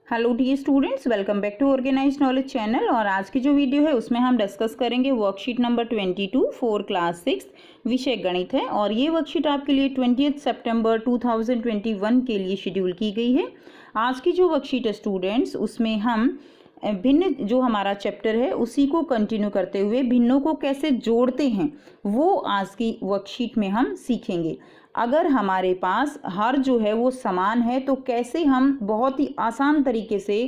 Hello dear students, welcome back to organised knowledge channel. और आज की जो वीडियो है उसमें हम डिस्कस करेंगे वर्कशीट नंबर 22 फॉर क्लास 6 विषय गणित है। और ये वर्कशीट आपके लिए 20 सितंबर 2021 के लिए शेड्यूल की गई है। आज की जो वर्कशीट है स्टूडेंट्स, उसमें हम भिन्न जो हमारा चैप्टर है उसी को कंटिन्यू करते हुए भिन्नों को कैसे जोड़ते हैं वो आज की वर्कशीट में हम सीखेंगे। अगर हमारे पास हर जो है वो समान है तो कैसे हम बहुत ही आसान तरीके से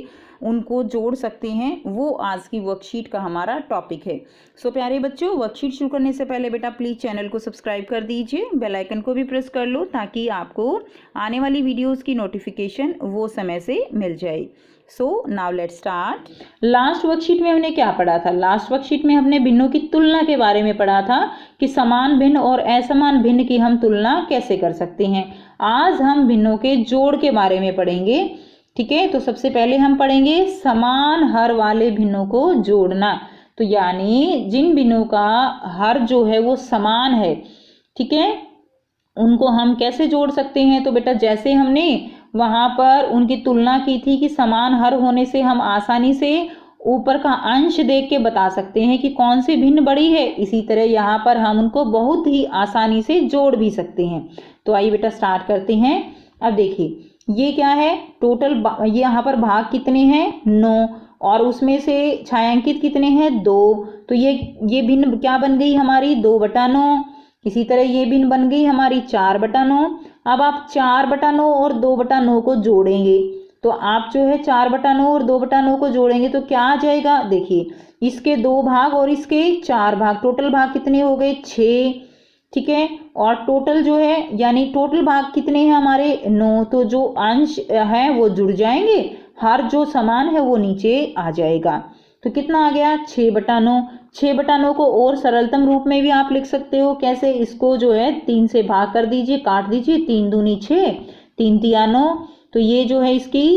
उनको जोड़ सकते हैं, वो आज की वर्कशीट का हमारा टॉपिक है। सो प्यारे बच्चों, वर्कशीट शुरू करने से पहले बेटा प्लीज़ चैनल को सब्सक्राइब कर दीजिए, बेल आइकन को भी प्रेस कर लो ताकि आपको आने वाली वीडियोस की नोटिफिकेशन वो समय से मिल जाए। So now let's start. Last worksheet में हमने क्या पढ़ा था? लास्ट वर्कशीट में हमने भिन्नों की तुलना के बारे में पढ़ा था कि समान भिन्न और असमान भिन्न की हम तुलना कैसे कर सकते हैं। आज हम भिन्नों के जोड़ के बारे में पढ़ेंगे। ठीक है, तो सबसे पहले हम पढ़ेंगे समान हर वाले भिन्नों को जोड़ना। तो यानी जिन भिन्नों का हर जो है वो समान है, ठीक है, उनको हम कैसे जोड़ सकते हैं। तो बेटा जैसे हमने वहां पर उनकी तुलना की थी कि समान हर होने से हम आसानी से ऊपर का अंश देख के बता सकते हैं कि कौन सी भिन्न बड़ी है, इसी तरह यहाँ पर हम उनको बहुत ही आसानी से जोड़ भी सकते हैं। तो आइए बेटा स्टार्ट करते हैं। अब देखिए ये क्या है, टोटल ये यहाँ पर भाग कितने हैं? 9, और उसमें से छायांकित कितने हैं? 2। तो ये भिन्न क्या बन गई हमारी? 2/9। इसी तरह ये भिन्न बन गई हमारी 4/9। अब आप 4/9 और 2/9 को जोड़ेंगे तो आप जो है 4/9 और 2/9 को जोड़ेंगे तो क्या आ जाएगा? देखिए इसके 2 भाग और इसके 4 भाग, टोटल भाग कितने हो गए? 6। ठीक है, और टोटल जो है यानी टोटल भाग कितने हैं हमारे? 9। तो जो अंश है वो जुड़ जाएंगे, हर जो समान है वो नीचे आ जाएगा। तो कितना आ गया? 6/9। 6/9 को और सरलतम रूप में भी आप लिख सकते हो। कैसे? इसको जो है 3 से भाग कर दीजिए, काट दीजिए। 3 दूनी 6, 3 तिया 9। तो ये जो है इसकी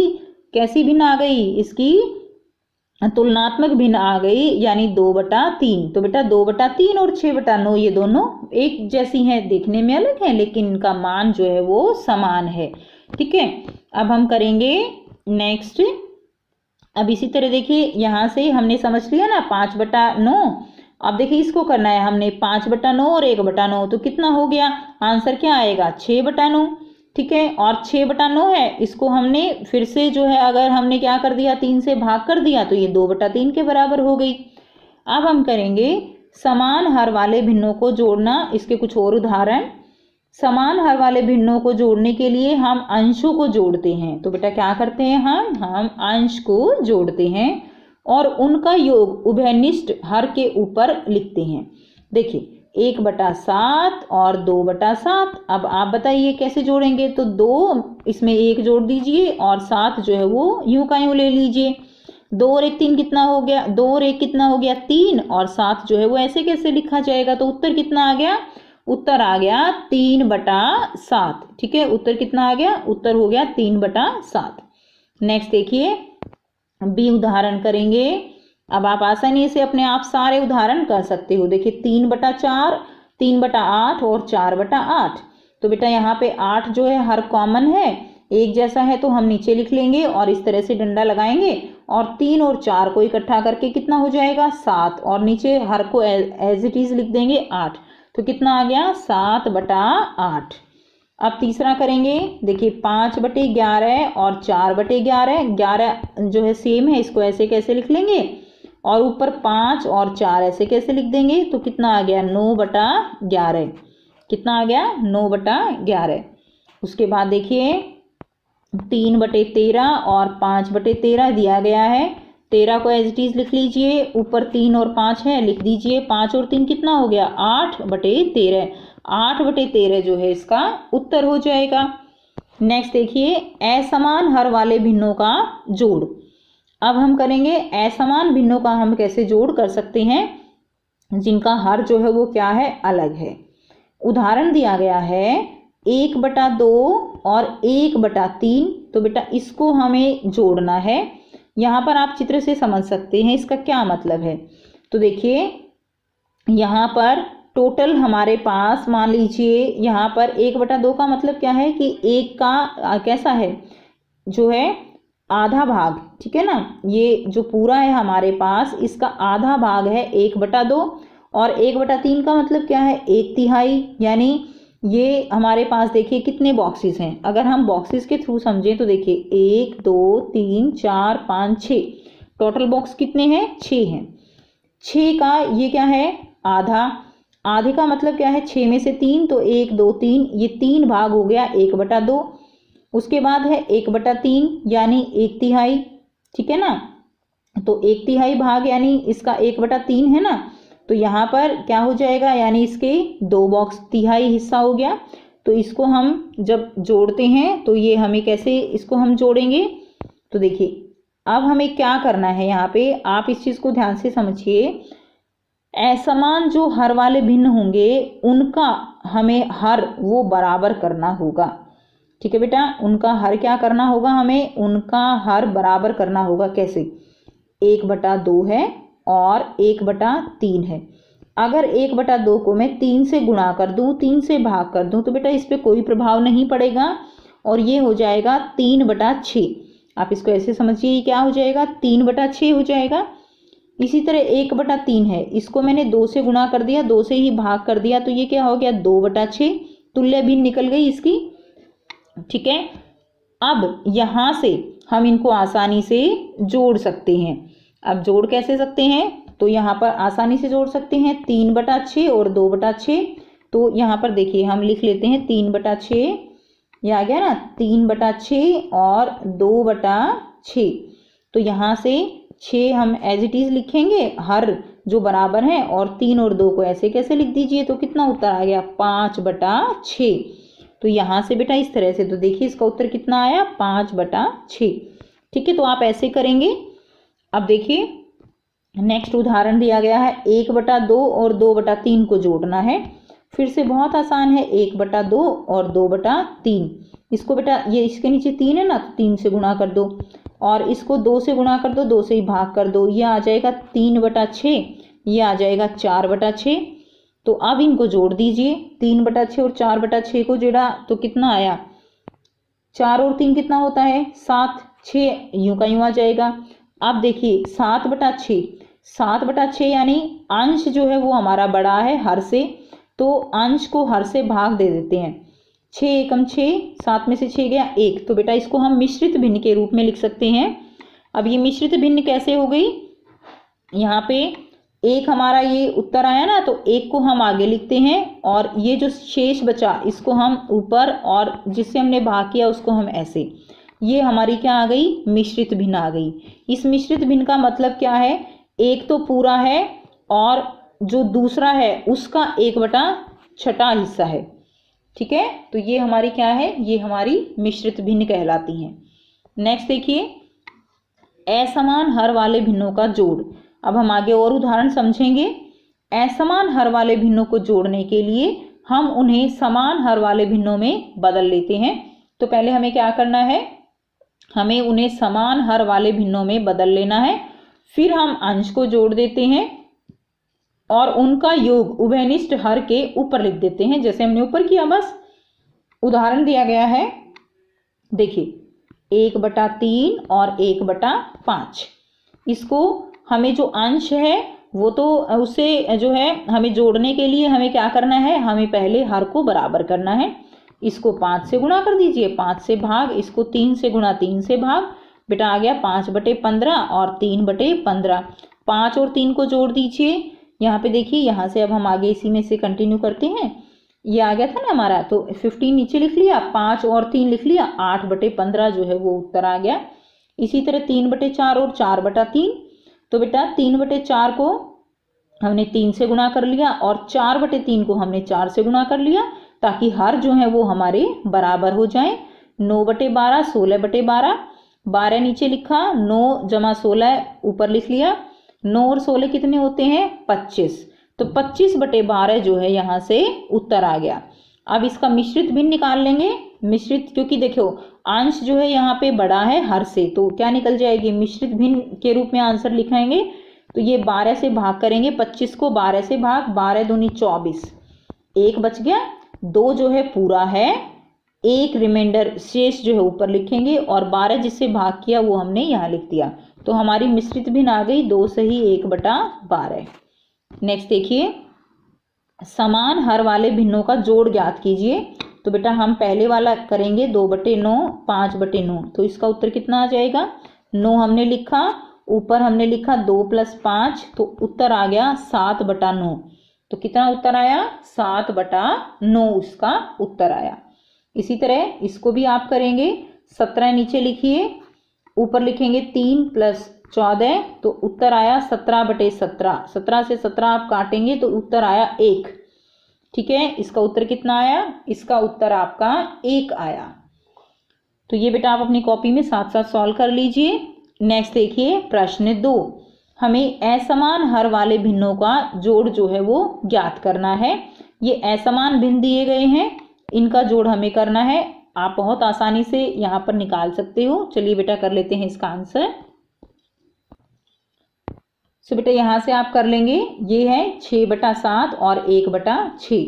कैसी भिन्न आ गई? इसकी तुलनात्मक भिन्न आ गई, यानी 2/3। तो बेटा 2/3 और 6/9 ये दोनों एक जैसी हैं, देखने में अलग हैं लेकिन इनका मान जो है वो समान है। ठीक है, अब हम करेंगे नेक्स्ट। अब इसी तरह देखिए यहाँ से हमने समझ लिया ना 5/9। अब देखिए इसको करना है हमने 5/9 और 1/9। तो कितना हो गया? आंसर क्या आएगा? 6/9। ठीक है, और 6/9 है, इसको हमने फिर से जो है अगर हमने क्या कर दिया, 3 से भाग कर दिया तो ये 2/3 के बराबर हो गई। अब हम करेंगे समान हर वाले भिन्नों को जोड़ना। इसके कुछ और उदाहरण। समान हर वाले भिन्नों को जोड़ने के लिए हम अंशों को जोड़ते हैं। तो बेटा क्या करते हैं हम अंश को जोड़ते हैं और उनका योग उभयनिष्ठ हर के ऊपर लिखते हैं। देखिए 1/7 और 2/7। अब आप बताइए कैसे जोड़ेंगे? तो 2 इसमें 1 जोड़ दीजिए और 7 जो है वो यूं का यूं ले लीजिए। 2 और 1 3 कितना हो गया? 2 और 1 कितना हो गया? 3, और 7 जो है वो ऐसे कैसे लिखा जाएगा? तो उत्तर कितना आ गया? उत्तर आ गया 3/7। ठीक है, उत्तर कितना आ गया? उत्तर हो गया 3/7। नेक्स्ट देखिए बी उदाहरण करेंगे। अब आप आसानी से अपने आप सारे उदाहरण कर सकते हो। देखिए 3/4, 3/8 और 4/8। तो बेटा यहाँ पे 8 जो है हर कॉमन है, एक जैसा है, तो हम नीचे लिख लेंगे और इस तरह से डंडा लगाएंगे और 3 और 4 को इकट्ठा करके कितना हो जाएगा? 7, और नीचे हर को एज इट इज लिख देंगे 8। तो कितना आ गया? 7/8। अब तीसरा करेंगे। देखिए 5/11 और 4/11। 11 जो है सेम है, इसको ऐसे कैसे लिख लेंगे, और ऊपर 5 और 4 ऐसे कैसे लिख देंगे। तो कितना आ गया? 9/11। कितना आ गया? 9/11। उसके बाद देखिए 3/13 और 5/13 दिया गया है। 13 को एज इट इज लिख लीजिए, ऊपर 3 और 5 है, लिख दीजिए। 5 और 3 कितना हो गया? 8/13। 8/13 जो है इसका उत्तर हो जाएगा। नेक्स्ट देखिए असमान हर वाले भिन्नों का जोड़। अब हम करेंगे असमान भिन्नों का हम कैसे जोड़ कर सकते हैं जिनका हर जो है वो क्या है? अलग है। उदाहरण दिया गया है 1/2 और 1/3। तो बेटा इसको हमें जोड़ना है। यहाँ पर आप चित्र से समझ सकते हैं इसका क्या मतलब है। तो देखिए यहाँ पर टोटल हमारे पास मान लीजिए यहाँ पर 1/2 का मतलब क्या है कि 1 का कैसा है जो है आधा भाग, ठीक है ना, ये जो पूरा है हमारे पास इसका आधा भाग है 1/2 और 1/3 का मतलब क्या है 1/3। यानी ये हमारे पास देखिए कितने बॉक्सेस हैं, अगर हम बॉक्सेस के थ्रू समझें तो देखिए 1 2 3 4 5 6, टोटल बॉक्स कितने हैं 6 हैं। 6 का ये क्या है आधा, आधे का मतलब क्या है 6 में से 3, तो 1 2 3, ये 3 भाग हो गया 1/2। उसके बाद है 1/3 यानी 1/3, ठीक है ना, तो 1/3 भाग यानी इसका 1/3 है ना, तो यहाँ पर क्या हो जाएगा यानी इसके 2 बॉक्स तिहाई हिस्सा हो गया। तो इसको हम जब जोड़ते हैं तो ये हमें कैसे इसको हम जोड़ेंगे, तो देखिए अब हमें क्या करना है, यहाँ पे आप इस चीज़ को ध्यान से समझिए। असमान जो हर वाले भिन्न होंगे उनका हमें हर वो बराबर करना होगा, ठीक है बेटा, उनका हर क्या करना होगा, हमें उनका हर बराबर करना होगा। कैसे, 1/2 है और 1/3 है। अगर 1/2 को मैं 3 से गुणा कर दूं, 3 से भाग कर दूं, तो बेटा इस पर कोई प्रभाव नहीं पड़ेगा और ये हो जाएगा 3/6। आप इसको ऐसे समझिए क्या हो जाएगा 3/6 हो जाएगा। इसी तरह 1/3 है, इसको मैंने 2 से गुणा कर दिया, 2 से ही भाग कर दिया, तो ये क्या हो गया 2/6, तुल्य भिन्न निकल गई इसकी, ठीक है। अब यहाँ से हम इनको आसानी से जोड़ सकते हैं। अब जोड़ कैसे सकते हैं, तो यहाँ पर आसानी से जोड़ सकते हैं 3/6 और 2/6। तो यहाँ पर देखिए हम लिख लेते हैं 3/6, ये आ गया ना 3/6 और 2/6। तो यहाँ से 6 हम एज इट इज लिखेंगे हर जो बराबर है, और 3 और 2 को ऐसे कैसे लिख दीजिए, तो कितना उत्तर आ गया 5/6। तो यहाँ से बेटा इस तरह से, तो देखिए इसका उत्तर कितना आया 5/6, ठीक है। तो आप ऐसे करेंगे। अब देखिए नेक्स्ट उदाहरण दिया गया है 1/2 और 2/3 को जोड़ना है। फिर से बहुत आसान है, 1/2 और 2/3, इसको बेटा ये इसके नीचे 3 है ना, तो 3 से गुणा कर दो, और इसको 2 से गुणा कर दो, 2 से ही भाग कर दो, ये आ जाएगा 3/6, ये आ जाएगा 4/6। तो अब इनको जोड़ दीजिए, 3/6 और 4/6 को जोड़ा तो कितना आया, 4 और 3 कितना होता है 7, 6 यूं का यूं आ जाएगा। अब देखिए 7/6, 7/6 यानी अंश जो है वो हमारा बड़ा है हर से, तो अंश को हर से भाग दे देते हैं। 6 एकम 6, 7 में से 6 गया 1, तो बेटा इसको हम मिश्रित भिन्न के रूप में लिख सकते हैं। अब ये मिश्रित भिन्न कैसे हो गई, यहाँ पे एक हमारा ये उत्तर आया ना, तो एक को हम आगे लिखते हैं और ये जो शेष बचा इसको हम ऊपर, और जिससे हमने भाग किया उसको हम ऐसे, ये हमारी क्या आ गई मिश्रित भिन्न आ गई। इस मिश्रित भिन्न का मतलब क्या है, एक तो पूरा है और जो दूसरा है उसका 1/6 हिस्सा है, ठीक है। तो ये हमारी क्या है, ये हमारी मिश्रित भिन्न कहलाती हैं। नेक्स्ट देखिए असमान हर वाले भिन्नों का जोड़। अब हम आगे और उदाहरण समझेंगे। असमान हर वाले भिन्नों को जोड़ने के लिए हम उन्हें समान हर वाले भिन्नों में बदल लेते हैं। तो पहले हमें क्या करना है, हमें उन्हें समान हर वाले भिन्नों में बदल लेना है, फिर हम अंश को जोड़ देते हैं और उनका योग उभयनिष्ठ हर के ऊपर लिख देते हैं, जैसे हमने ऊपर किया। बस उदाहरण दिया गया है, देखिए 1/3 और 1/5, इसको हमें जो अंश है वो तो उससे जो है हमें जोड़ने के लिए हमें क्या करना है, हमें पहले हर को बराबर करना है। इसको 5 से गुणा कर दीजिए, 5 से भाग, इसको 3 से गुणा 3 से भाग, बेटा आ गया 5/15 और 3/15। 5 और 3 को जोड़ दीजिए, यहाँ पे देखिए, यहाँ से अब हम आगे इसी में से कंटिन्यू करते हैं। ये आ गया था ना हमारा, तो 15 नीचे लिख लिया, 5 और 3 लिख लिया, 8/15 जो है वो उत्तर आ गया। इसी तरह 3/4 और 4/3, तो बेटा 3/4 को हमने 3 से गुणा कर लिया और 4/3 को हमने 4 से गुणा कर लिया, ताकि हर जो है वो हमारे बराबर हो जाए। 9/12 16/12, 12 नीचे लिखा, 9 जमा 16 ऊपर लिख लिया, 9 और 16 कितने होते हैं 25, तो 25/12 जो है यहाँ से उत्तर आ गया। अब इसका मिश्रित भिन्न निकाल लेंगे। मिश्रित, क्योंकि देखो अंश जो है यहाँ पे बड़ा है हर से, तो क्या निकल जाएगी, मिश्रित भिन्न के रूप में आंसर लिखाएंगे। तो ये 12 से भाग करेंगे, 25 को 12 से भाग, 12 दूनी 24, 1 बच गया, 2 जो है पूरा है एक रिमाइंडर शेष जो है ऊपर लिखेंगे और 12 जिससे भाग किया वो हमने यहाँ लिख दिया। तो हमारी मिश्रित भिन्न आ गई 2 सही 1/12। नेक्स्ट देखिए, समान हर वाले भिन्नों का जोड़ ज्ञात कीजिए। तो बेटा हम पहले वाला करेंगे 2/9 5/9। तो इसका उत्तर कितना आ जाएगा, 9 हमने लिखा, ऊपर हमने लिखा 2 + 5, तो उत्तर आ गया 7/9। तो कितना उत्तर आया, 7/9 उसका उत्तर आया। इसी तरह इसको भी आप करेंगे, 17 नीचे लिखिए, ऊपर लिखेंगे 3 + 14, तो उत्तर आया 17/17। 17 से 17 आप काटेंगे तो उत्तर आया 1। ठीक है, इसका उत्तर कितना आया, इसका उत्तर आपका 1 आया। तो ये बेटा आप अपनी कॉपी में साथ साथ सॉल्व कर लीजिए। नेक्स्ट देखिए प्रश्न 2, हमें असमान हर वाले भिन्नों का जोड़ जो है वो ज्ञात करना है। ये असमान भिन्न दिए गए हैं, इनका जोड़ हमें करना है। आप बहुत आसानी से यहाँ पर निकाल सकते हो। चलिए बेटा कर लेते हैं इसका आंसर। सो बेटा यहाँ से आप कर लेंगे, ये है 6/7 और 1/6।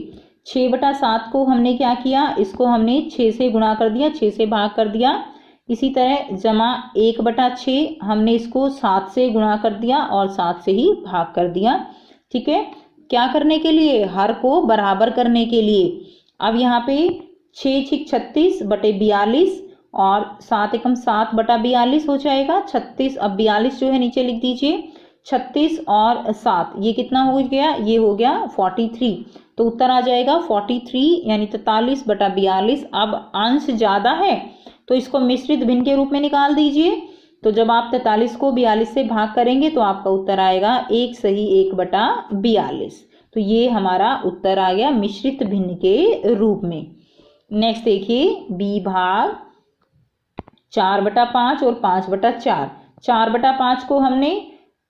6/7 को हमने क्या किया, इसको हमने 6 से गुणा कर दिया, 6 से भाग कर दिया। इसी तरह जमा 1/6 हमने इसको 7 से गुणा कर दिया और 7 से ही भाग कर दिया। ठीक है, क्या करने के लिए, हर को बराबर करने के लिए। अब यहाँ पे 6×6 36/42 और 7 × 7/42 हो जाएगा 36। अब 42 जो है नीचे लिख दीजिए, 36 और 7 ये कितना हो गया, ये हो गया 43। तो उत्तर आ जाएगा 43 यानी 43/42। अब अंश ज़्यादा है तो इसको मिश्रित भिन्न के रूप में निकाल दीजिए। तो जब आप 43 को 42 से भाग करेंगे तो आपका उत्तर आएगा 1 सही 1/42। तो ये हमारा उत्तर आ गया मिश्रित भिन्न के रूप में। नेक्स्ट देखिए बी भाग 4/5 और 5/4। 4/5 को हमने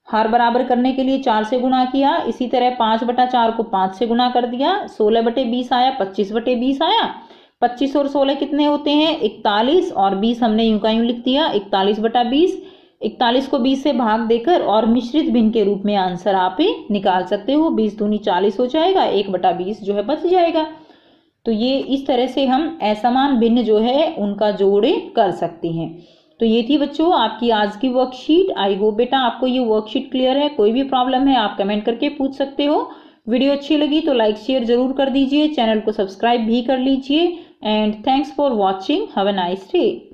हर बराबर करने के लिए 4 से गुणा किया। इसी तरह 5/4 को 5 से गुणा कर दिया, 16/20 आया, 25/20 आया। 25 और 16 कितने होते हैं, 41, और 20 हमने यूं का यूं लिख दिया 41/20। 41 को 20 से भाग देकर और मिश्रित भिन्न के रूप में आंसर आप निकाल सकते हो। 20 दूनी 40 हो जाएगा, 1/20 जो है बच जाएगा। तो ये इस तरह से हम असमान भिन्न जो है उनका जोड़ कर सकते हैं। तो ये थी बच्चों आपकी आज की वर्कशीट। आई होप बेटा आपको ये वर्कशीट क्लियर है। कोई भी प्रॉब्लम है आप कमेंट करके पूछ सकते हो। वीडियो अच्छी लगी तो लाइक शेयर जरूर कर दीजिए, चैनल को सब्सक्राइब भी कर लीजिए। And thanks for watching, have a nice day.